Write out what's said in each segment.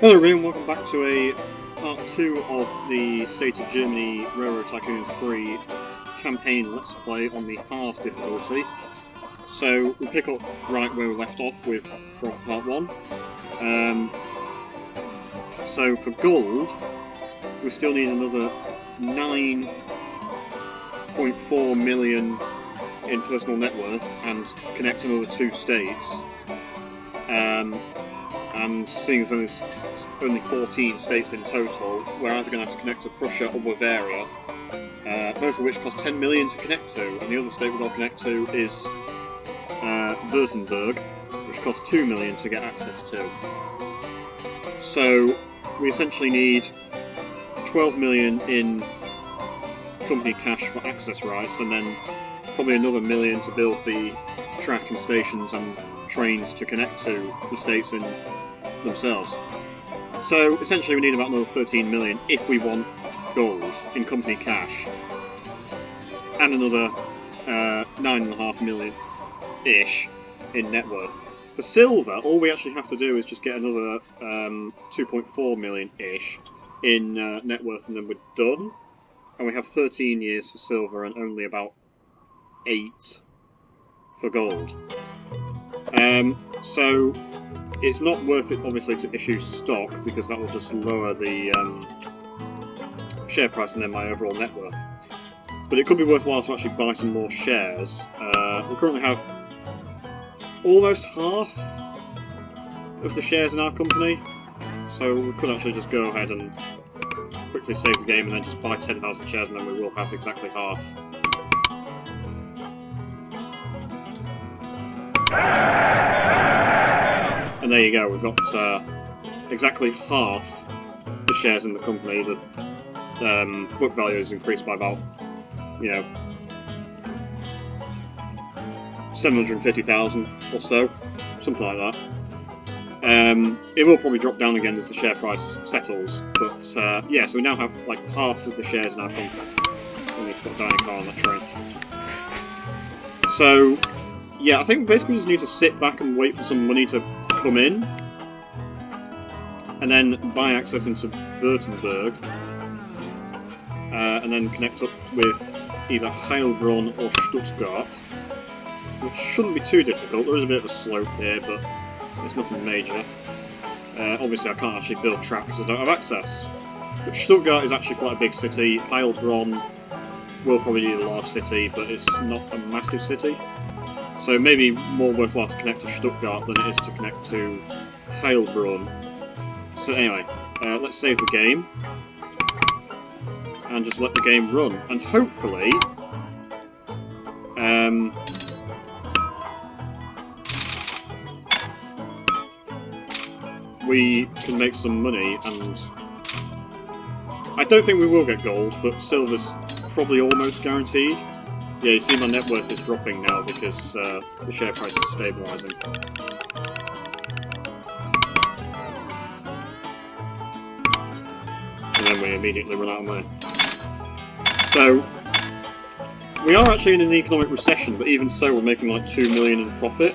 Hello everyone, welcome back to a part 2 of the State of Germany Railroad Tycoon 3 campaign Let's Play on the hard difficulty. So we pick up right where we left off with from part 1. So for gold, we still need another 9.4 million in personal net worth and connect another 2 states. And seeing as there's only 14 states in total, we're either going to have to connect to Prussia or Bavaria, both of which cost 10 million to connect to, and the other state we've got to connect to is Württemberg, which costs 2 million to get access to. So we essentially need 12 million in company cash for access rights, and then probably another million to build the track and stations and trains to connect to the states in themselves. So essentially we need about another 13 million if we want gold in company cash, and another 9.5 million-ish in net worth. For silver, all we actually have to do is just get another 2.4 million-ish in net worth, and then we're done. And we have 13 years for silver and only about 8 for gold. So it's not worth it, obviously, to issue stock, because that will just lower the share price and then my overall net worth. But it could be worthwhile to actually buy some more shares. We currently have almost half of the shares in our company, so we could actually just go ahead and quickly save the game and then just buy 10,000 shares, and then we will have exactly half. And there you go, we've got exactly half the shares in the company. The book value has increased by about, 750,000 or so, something like that. It will probably drop down again as the share price settles, but yeah, so we now have like half of the shares in our company. And we've got dining car on that train. So yeah, I think we basically just need to sit back and wait for some money to come in, and then buy access into Württemberg, and then connect up with either Heilbronn or Stuttgart, which shouldn't be too difficult. There is a bit of a slope here, but it's nothing major. Obviously I can't actually build tracks because I don't have access. But Stuttgart is actually quite a big city. Heilbronn will probably be a large city, but it's not a massive city. So maybe more worthwhile to connect to Stuttgart than it is to connect to Heilbronn. So anyway, let's save the game and just let the game run, and hopefully we can make some money. And I don't think we will get gold, but silver's probably almost guaranteed. Yeah, you see my net worth is dropping now because the share price is stabilising. And then we immediately run out of money. So, we are actually in an economic recession, but even so we're making like 2 million in profit.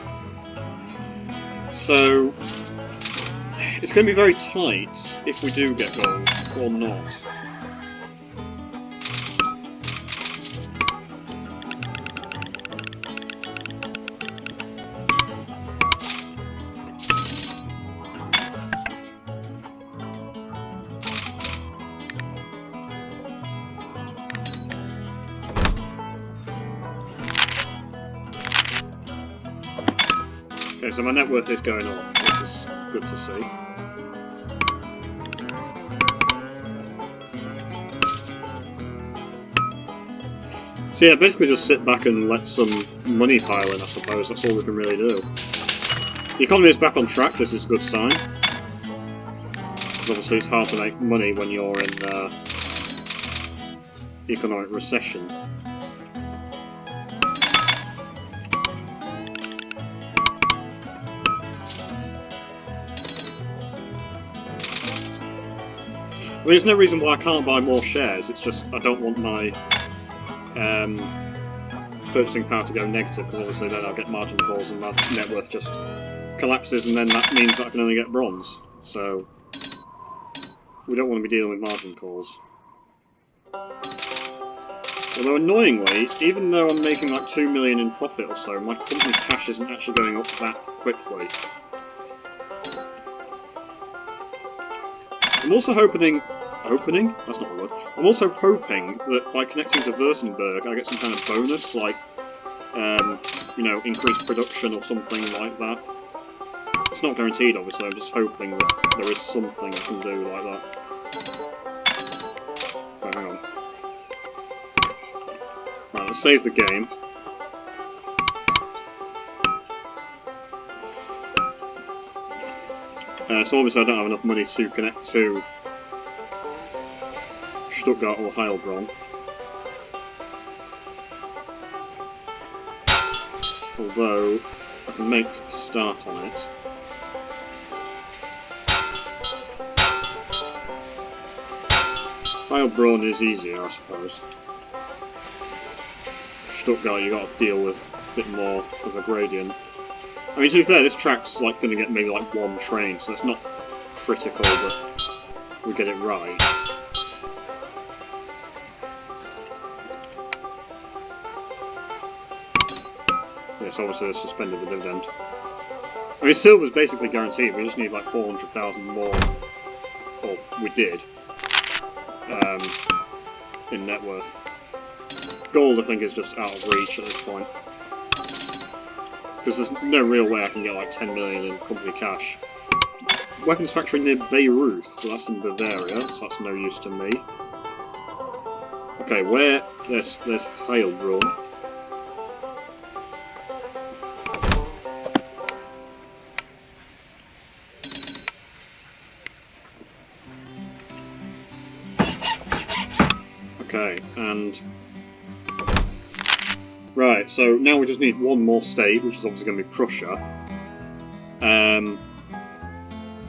So, it's going to be very tight if we do get gold, or not. Okay, so my net worth is going up, which is good to see. So yeah, basically just sit back and let some money pile in, I suppose. That's all we can really do. The economy is back on track. This is a good sign. Obviously it's hard to make money when you're in economic recession. I mean, there's no reason why I can't buy more shares, it's just I don't want my purchasing power to go negative, because obviously then I'll get margin calls and my net worth just collapses, and then that means that I can only get bronze. So we don't want to be dealing with margin calls. Although annoyingly, even though I'm making like 2 million in profit or so, my company cash isn't actually going up that quickly. I'm also hoping... That's not a word. I'm also hoping that by connecting to Württemberg I get some kind of bonus, like, you know, increased production or something like that. It's not guaranteed, obviously, I'm just hoping that there is something I can do like that. Right, hang on. Right, let's save the game. So obviously I don't have enough money to connect to Stuttgart or Heilbronn. Although, I can make a start on it. Heilbronn is easier, I suppose. Stuttgart, you got to deal with a bit more of a gradient. I mean, to be fair, this track's like going to get maybe like one train, so it's not critical that we get it right. Yes, obviously they suspended the dividend. I mean, silver's basically guaranteed. We just need like 400,000 more, or we did, in net worth. Gold, I think, is just out of reach at this point. Because there's no real way I can get like 10 million in company cash. Weapons factory near Beirut, so that's in Bavaria, so that's no use to me. Okay, where... There's Heilbronn. Okay, and... Right, so now we just need one more state, which is obviously going to be Prussia.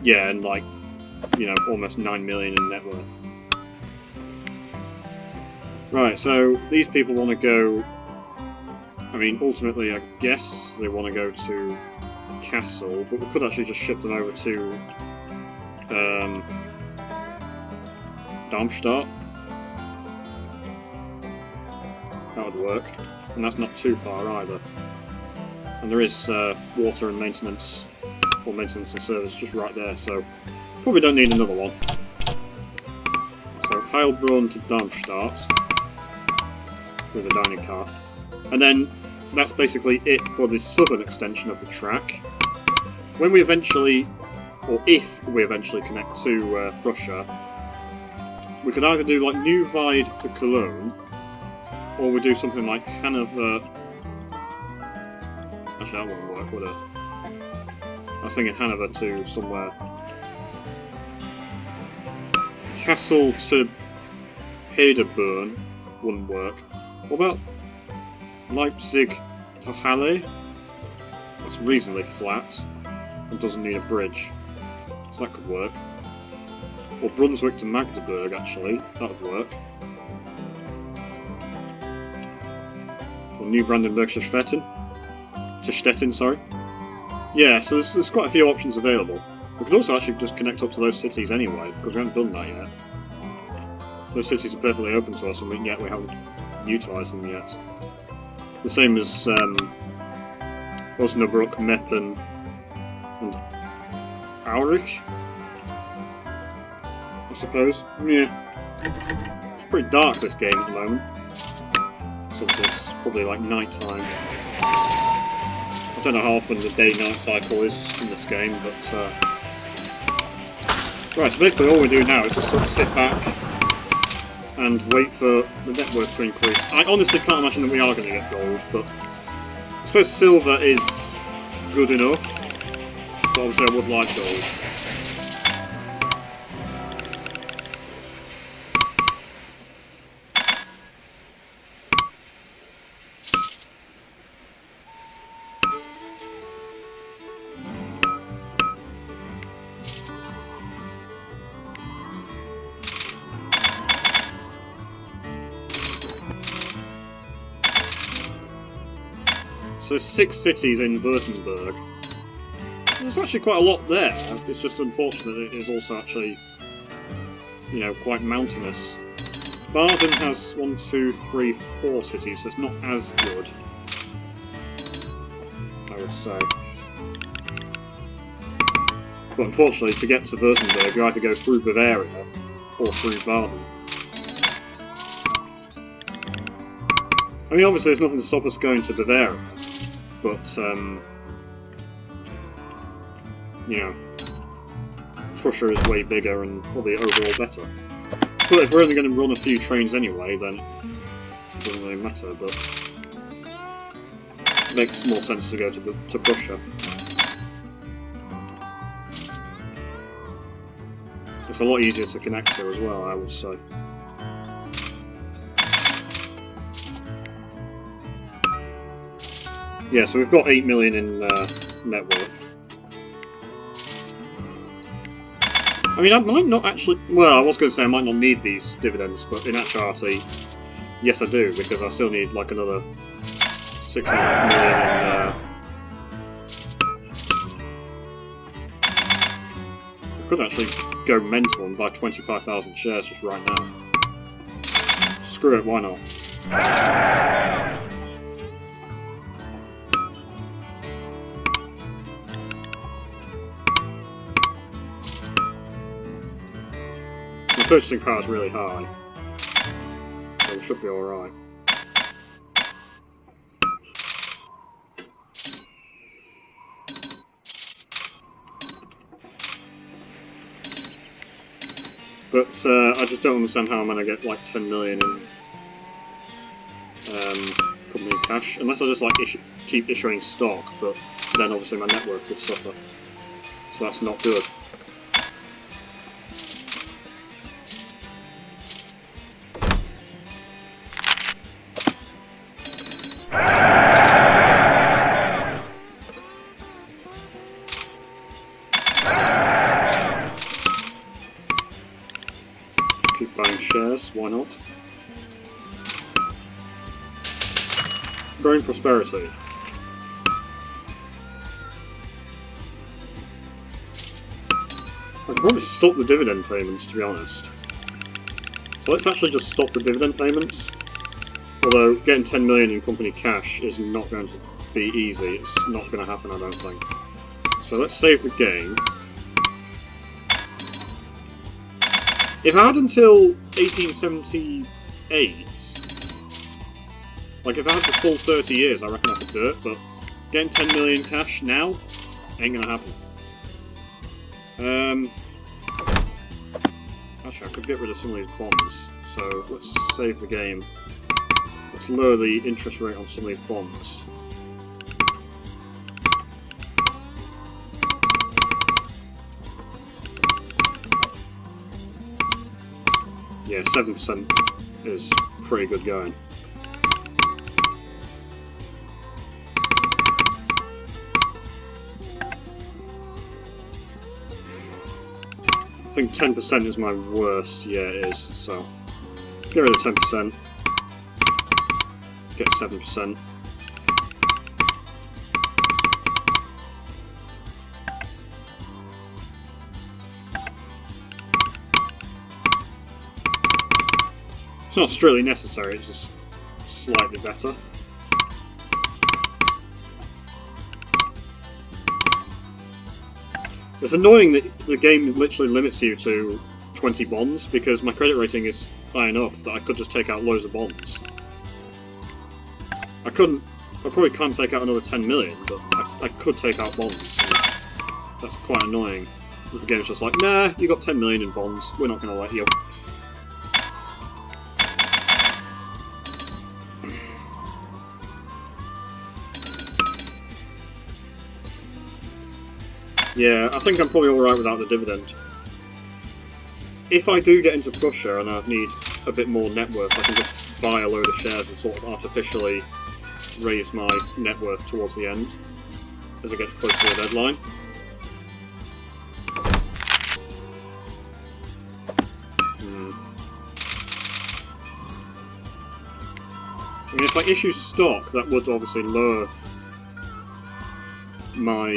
Yeah, and like, you know, almost 9 million in net worth. Right, so these people want to go... I mean, ultimately, I guess they want to go to Kassel, but we could actually just ship them over to Darmstadt. That would work. And that's not too far either. And there is water and maintenance, or maintenance and service just right there, so probably don't need another one. So Heilbronn to Darmstadt with a dining car. And then that's basically it for the southern extension of the track. When we eventually, or if we eventually connect to Prussia, we could either do like Neuwied to Cologne, or we do something like Hanover. Actually, that wouldn't work, would it? I was thinking Hanover to somewhere. Kassel to Paderborn wouldn't work. What about Leipzig to Halle? That's reasonably flat and doesn't need a bridge, so that could work. Or Brunswick to Magdeburg, actually, that would work. Or New Brandenburg to Stettin, sorry. Yeah, so there's quite a few options available. We could also actually just connect up to those cities anyway, because we haven't done that yet. Those cities are perfectly open to us, and yet we haven't utilised them yet. The same as Osnabrück, Meppen, and Aurich, I suppose. Yeah. It's pretty dark, this game, at the moment. So it's probably like night time. I don't know how often the day-night cycle is in this game, but... Right, so basically all we do now is just sort of sit back and wait for the net worth to increase. I honestly can't imagine that we are going to get gold, but I suppose silver is good enough, but obviously I would like gold. So 6 cities in Württemberg. There's actually quite a lot there. It's just unfortunate it is also actually you know, quite mountainous. Baden has 1, 2, 3, 4 cities, so it's not as good, I would say. But unfortunately, to get to Württemberg, you either go through Bavaria or through Baden. I mean, obviously there's nothing to stop us going to Bavaria, but, you know, Prussia is way bigger and probably overall better. But if we're only going to run a few trains anyway, then it doesn't really matter, but it makes more sense to go to Prussia. It's a lot easier to connect to as well, I would say. Yeah, so we've got 8 million in net worth. I mean, I might not actually... Well, I was going to say I might not need these dividends, but in actuality, yes I do, because I still need like another 6.5 million in... I could actually go mental and buy 25,000 shares just right now. Screw it, why not? My purchasing power is really high, so we should be alright. But I just don't understand how I'm going to get like 10 million in company cash, unless I just like keep issuing stock, but then obviously my net worth would suffer. So that's not good. Keep buying shares, why not? Growing prosperity. I could probably stop the dividend payments, to be honest. So let's actually just stop the dividend payments. Although getting 10 million in company cash is not going to be easy. It's not going to happen, I don't think. So let's save the game. If I had until 1878, like if I had the full 30 years, I reckon I could do it, but getting 10 million cash now ain't gonna happen. Actually, I could get rid of some of these bonds, so let's save the game. Let's lower the interest rate on some of these bonds. Yeah, 7% is pretty good going. I think 10% is my worst, yeah it is, so get rid of 10%, get 7%. It's not strictly necessary, it's just slightly better. It's annoying that the game literally limits you to 20 bonds, because my credit rating is high enough that I could just take out loads of bonds. I probably can't take out another 10 million, but I could take out bonds. That's quite annoying. The game's just like, nah, you got 10 million in bonds, we're not going to let you. Yeah, I think I'm probably alright without the dividend. If I do get into Prussia and I need a bit more net worth, I can just buy a load of shares and sort of artificially raise my net worth towards the end, as it gets close to the deadline. I mean, if I issue stock, that would obviously lower my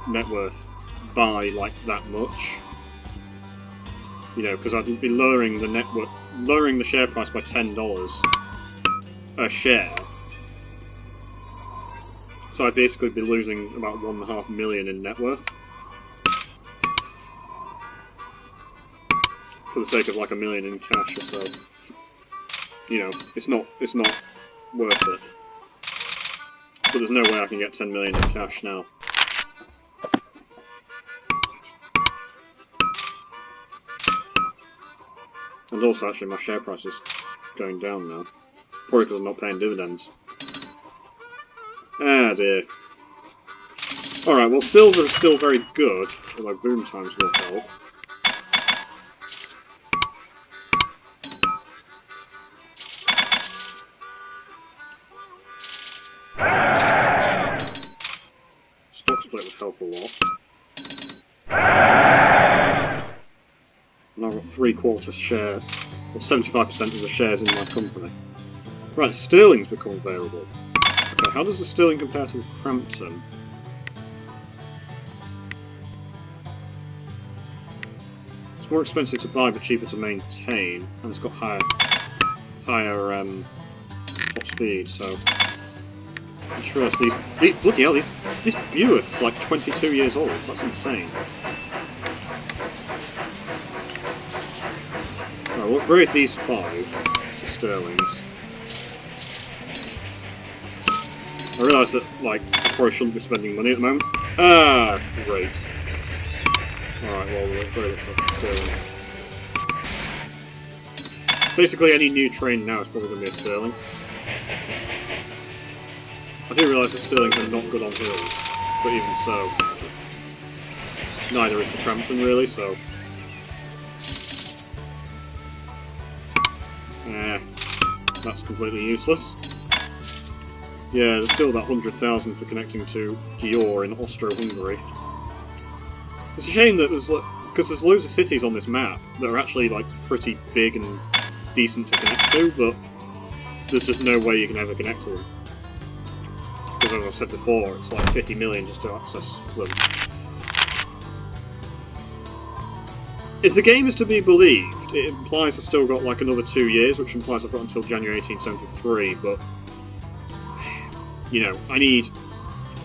net worth by like that much. You know, because I'd be lowering the share price by $10 a share. So I'd basically be losing about 1.5 million in net worth. For the sake of like $1 million in cash or so. You know, it's not worth it. But there's no way I can get 10 million in cash now. And also, actually, my share price is going down now. Probably because I'm not paying dividends. Ah, dear. Alright, well, silver is still very good, although boom times will help. Stock split would help a lot. And I've got 3/4 share, or 75% of the shares in my company. Right, sterling's become available. Okay, how does the sterling compare to the Crampton? It's more expensive to buy but cheaper to maintain, and it's got higher top speed, so... I just realised these bloody hell, this Buick's like 22 years old, that's insane. Right, we'll upgrade these 5 to sterlings. I realise that, like, I probably shouldn't be spending money at the moment. Ah, great. Alright, well, we'll upgrade it to sterling. Basically, any new train now is probably going to be a sterling. I do realise that sterlings are not good on hills, but even so, neither is the Crampton really, so... that's completely useless. Yeah, there's still that 100,000 for connecting to Győr in Austro-Hungary. It's a shame that there's, because there's loads of cities on this map that are actually like pretty big and decent to connect to, but there's just no way you can ever connect to them. Because as I said before, it's like 50 million just to access them. If the game is to be believed, it implies I've still got like another 2 years, which implies I've got until January 1873, but... You know, I need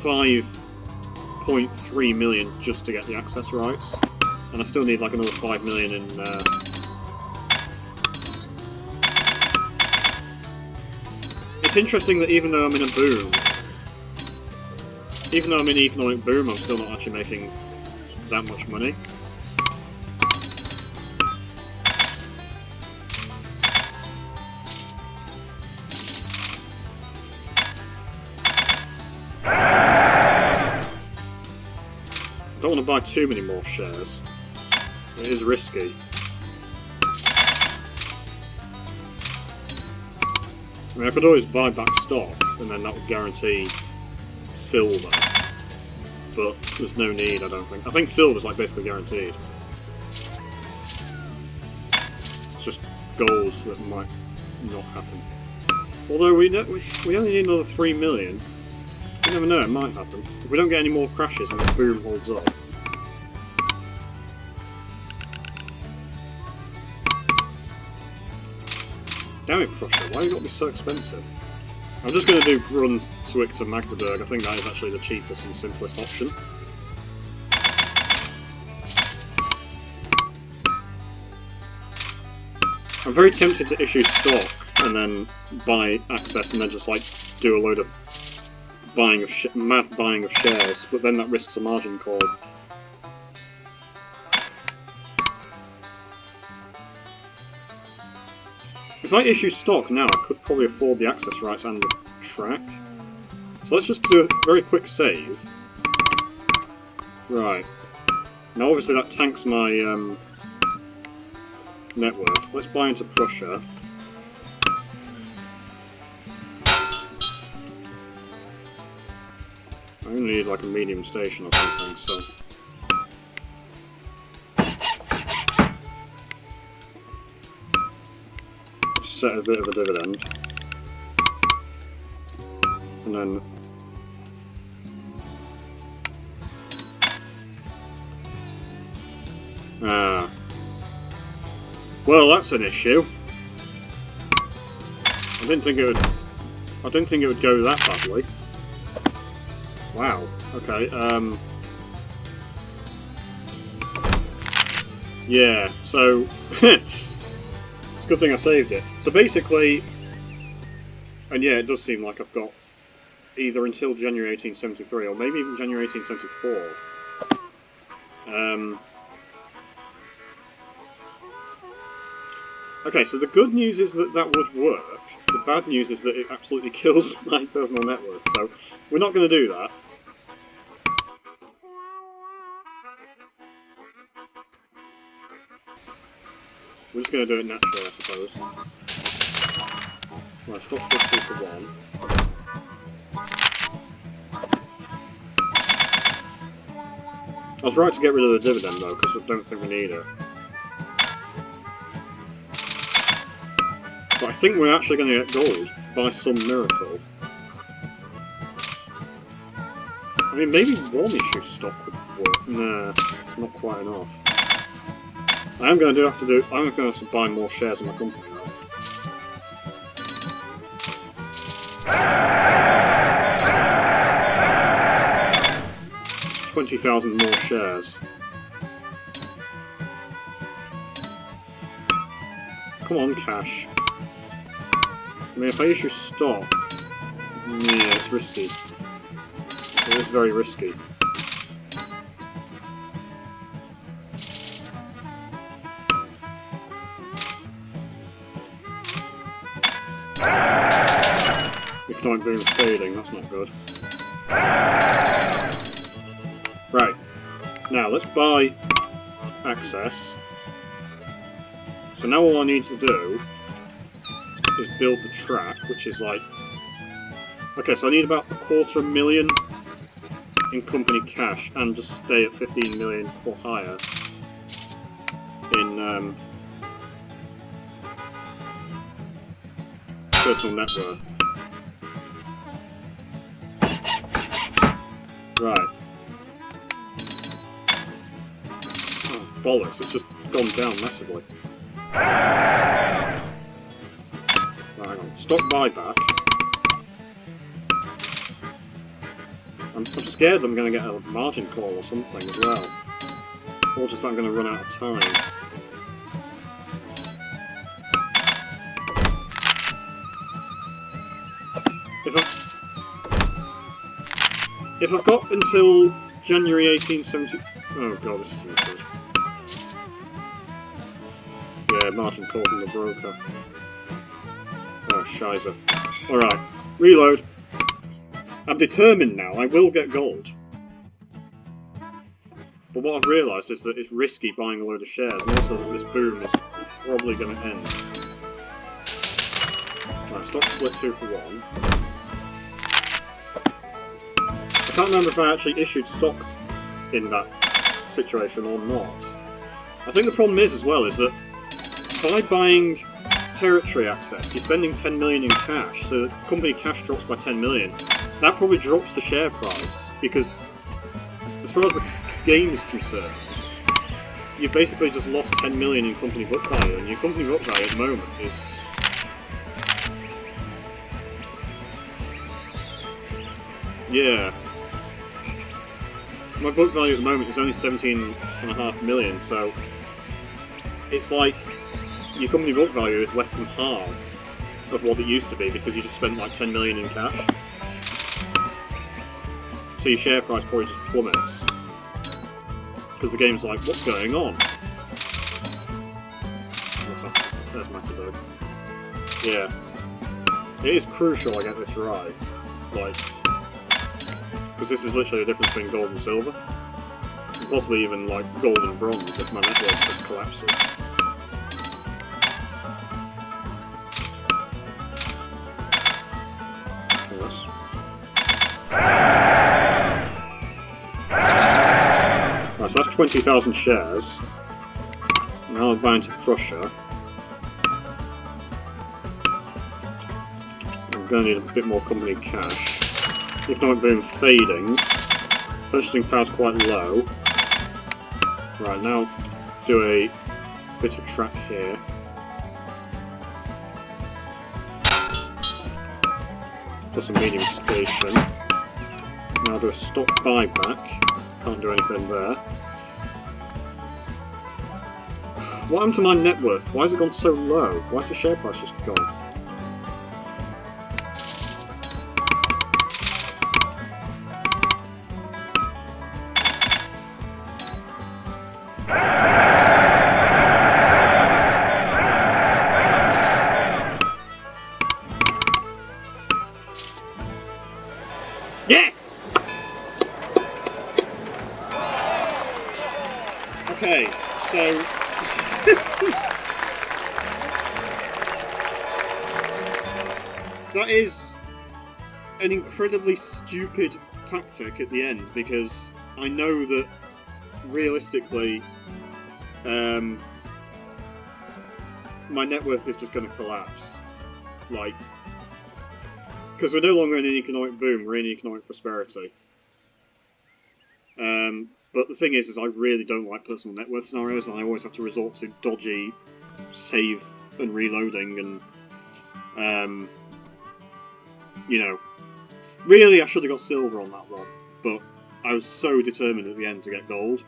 5.3 million just to get the access rights, and I still need like another 5 million in... It's interesting that even though I'm in a boom, even though I'm in an economic boom, I'm still not actually making that much money. I don't want to buy too many more shares. It is risky. I mean, I could always buy back stock, and then that would guarantee silver. But there's no need, I don't think. I think silver's like basically guaranteed. It's just gold that might not happen. Although we only need another 3 million. You never know, it might happen. If we don't get any more crashes and this boom holds up. Damn it, Prussia, why you got to be so expensive? I'm just going to do Brunswick to Magdeburg. I think that is actually the cheapest and simplest option. I'm very tempted to issue stock and then buy access and then just like do a load of mad buying of shares, but then that risks a margin call. If I issue stock now, I could probably afford the access rights and the track. So let's just do a very quick save. Right. Now obviously that tanks my net worth. Let's buy into Prussia. I only need like a medium station or something, so... Set a bit of a dividend. And then... Well, that's an issue. I didn't think it would go that badly. Wow. Okay. Yeah. So it's a good thing I saved it. So basically, and yeah, it does seem like I've got either until January 1873 or maybe even January 1874. Okay, so the good news is that that would work. The bad news is that it absolutely kills my personal net worth, so we're not going to do that. We're just going to do it naturally, I suppose. Right, stop this 2 for 1. I was right to get rid of the dividend though, because I don't think we need it. But I think we're actually going to get gold by some miracle. I mean, maybe one issue stock would work. Nah, it's not quite enough. I'm going to have to buy more shares in my company now. 20,000 more shares. Come on, cash. I mean, if I issue stock, yeah, it's risky. It is very risky. Economic boom fading, that's not good. Right, now let's buy access. So now all I need to do is build the track, which is like... Okay, so I need about 250,000 in company cash and just stay at 15 million or higher in personal net worth. Right. Oh, bollocks, it's just gone down massively. Right, hang on. Stock buyback. I'm scared I'm going to get a margin call or something as well. Or just that I'm going to run out of time. If I've got until January 1870... Oh god, this is good. Yeah, margin call from the broker. Oh, shizer. Alright, reload. I'm determined now, I will get gold. But what I've realised is that it's risky buying a load of shares, and also that this boom is probably going to end. Right, stock split 2 for 1. I can't remember if I actually issued stock in that situation or not. I think the problem is, as well, is that by buying territory access, you're spending 10 million in cash, so the company cash drops by 10 million. That probably drops the share price, because as far as the game is concerned, you've basically just lost 10 million in company book value, and your company book value at the moment is... Yeah. My book value at the moment is only 17.5 million, so it's like your company book value is less than half of what it used to be because you just spent like 10 million in cash. So your share price probably just plummets. Because the game's like, what's going on? There's Macabird. Yeah. It is crucial I get this right. Like, because this is literally the difference between gold and silver. And possibly even like gold and bronze if my network just collapses. Yes. Right, so that's 20,000 shares. Now I'm buying to Prussia. I'm going to need a bit more company cash. Economic boom fading. Purchasing power's quite low. Right, now do a bit of track here. Plus a medium station. Now do a stop buyback. Can't do anything there. What happened to my net worth? Why has it gone so low? Why has the share price just gone? Yes! Okay, so... that is an incredibly stupid tactic at the end, because I know that, realistically, my net worth is just going to collapse. Like... because we're no longer in an economic boom, we're in economic prosperity. But the thing is I really don't like personal net worth scenarios, and I always have to resort to dodgy save and reloading, and you know, really I should have got silver on that one, but I was so determined at the end to get gold.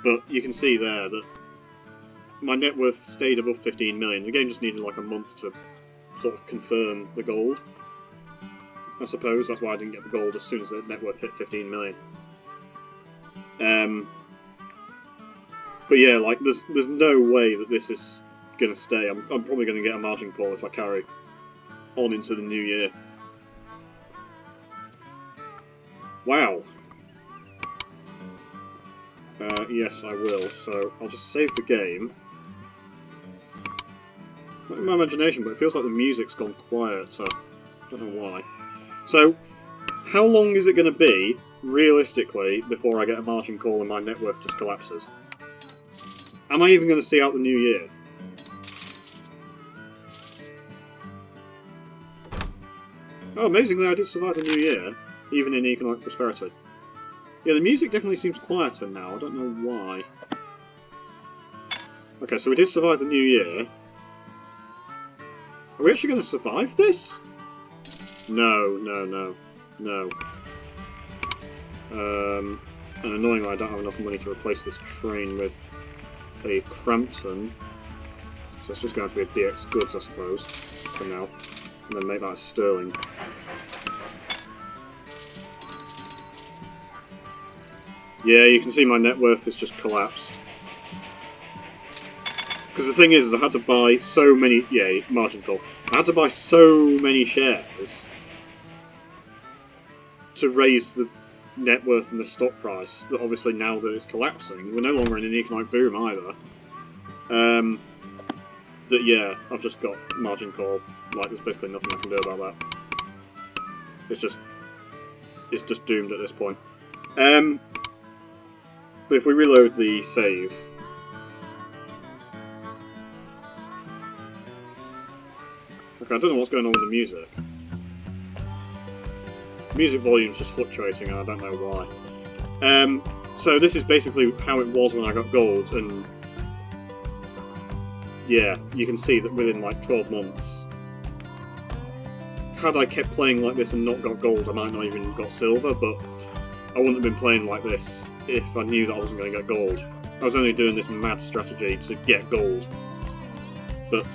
But you can see there that my net worth stayed above 15 million. The game just needed like a month to sort of confirm the gold. I suppose that's why I didn't get the gold as soon as the net worth hit 15 million. But yeah, like there's no way that this is gonna stay. I'm probably gonna get a margin call if I carry on into the new year. Wow. Yes, I will. So I'll just save the game. Not in my imagination, but it feels like the music's gone quiet. So I don't know why. So, how long is it going to be, realistically, before I get a margin call and my net worth just collapses? Am I even going to see out the new year? Oh, amazingly, I did survive the new year, even in economic prosperity. Yeah, the music definitely seems quieter now, I don't know why. Okay, so we did survive the new year. Are we actually going to survive this? No. And annoyingly, I don't have enough money to replace this train with a Crampton. So it's just going to be a DX Goods, I suppose, for now. And then make that a Sterling. Yeah, you can see my net worth has just collapsed. Because the thing is I had to buy so many... yeah, margin call. I had to buy so many shares to raise the net worth and the stock price, that obviously now that it's collapsing, we're no longer in an economic boom either. That yeah, I've just got margin call. Like, there's basically nothing I can do about that. It's just doomed at this point. But if we reload the save... okay, I don't know what's going on with the music. Music volume's just fluctuating and I don't know why. So this is basically how it was when I got gold, and yeah, you can see that within like 12 months, had I kept playing like this and not got gold, I might not even got silver, but I wouldn't have been playing like this if I knew that I wasn't going to get gold. I was only doing this mad strategy to get gold. But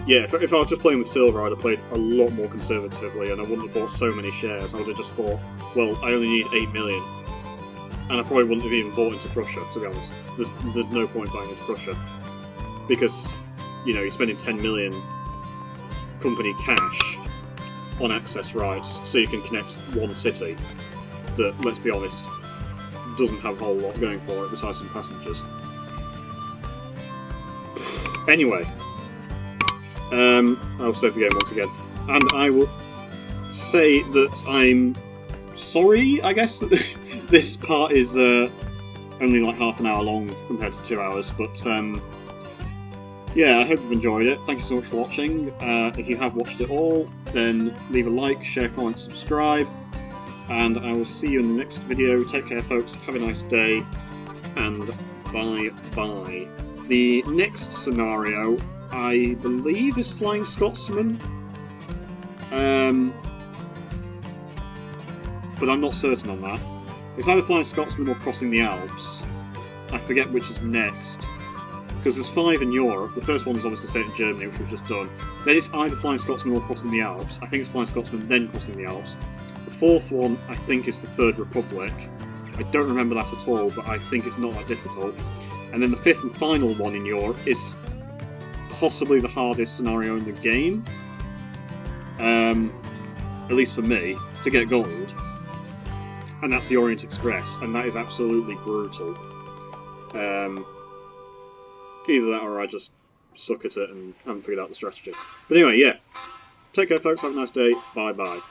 yeah, if I was just playing with silver, I'd have played a lot more conservatively, and I wouldn't have bought so many shares. I would have just thought, well, I only need 8 million. And I probably wouldn't have even bought into Prussia, to be honest. There's no point buying into Prussia. Because, you know, you're spending 10 million company cash on access rights so you can connect one city that, let's be honest, doesn't have a whole lot going for it besides some passengers. Anyway, I'll save the game once again, and I will say that I'm sorry, I guess, that this part is only like half an hour long compared to 2 hours, but yeah, I hope you've enjoyed it. Thank you so much for watching. If you have watched it all, then leave a like, share, comment, subscribe, and I will see you in the next video. Take care, folks. Have a nice day. and bye-bye. The next scenario, I believe, is Flying Scotsman. But I'm not certain on that. It's either Flying Scotsman or Crossing the Alps. I forget which is next. Because there's 5 in Europe. The first one is obviously State of Germany, which we've just done. Then it's either Flying Scotsman or Crossing the Alps. I think it's Flying Scotsman, then Crossing the Alps. The 4th one, I think, is the Third Republic. I don't remember that at all, but I think it's not that difficult. And then the 5th and final one in Europe is possibly the hardest scenario in the game. At least for me, to get gold. And that's the Orient Express, and that is absolutely brutal. Either that or I just suck at it and haven't figured out the strategy. But anyway, yeah. Take care, folks. Have a nice day. Bye-bye.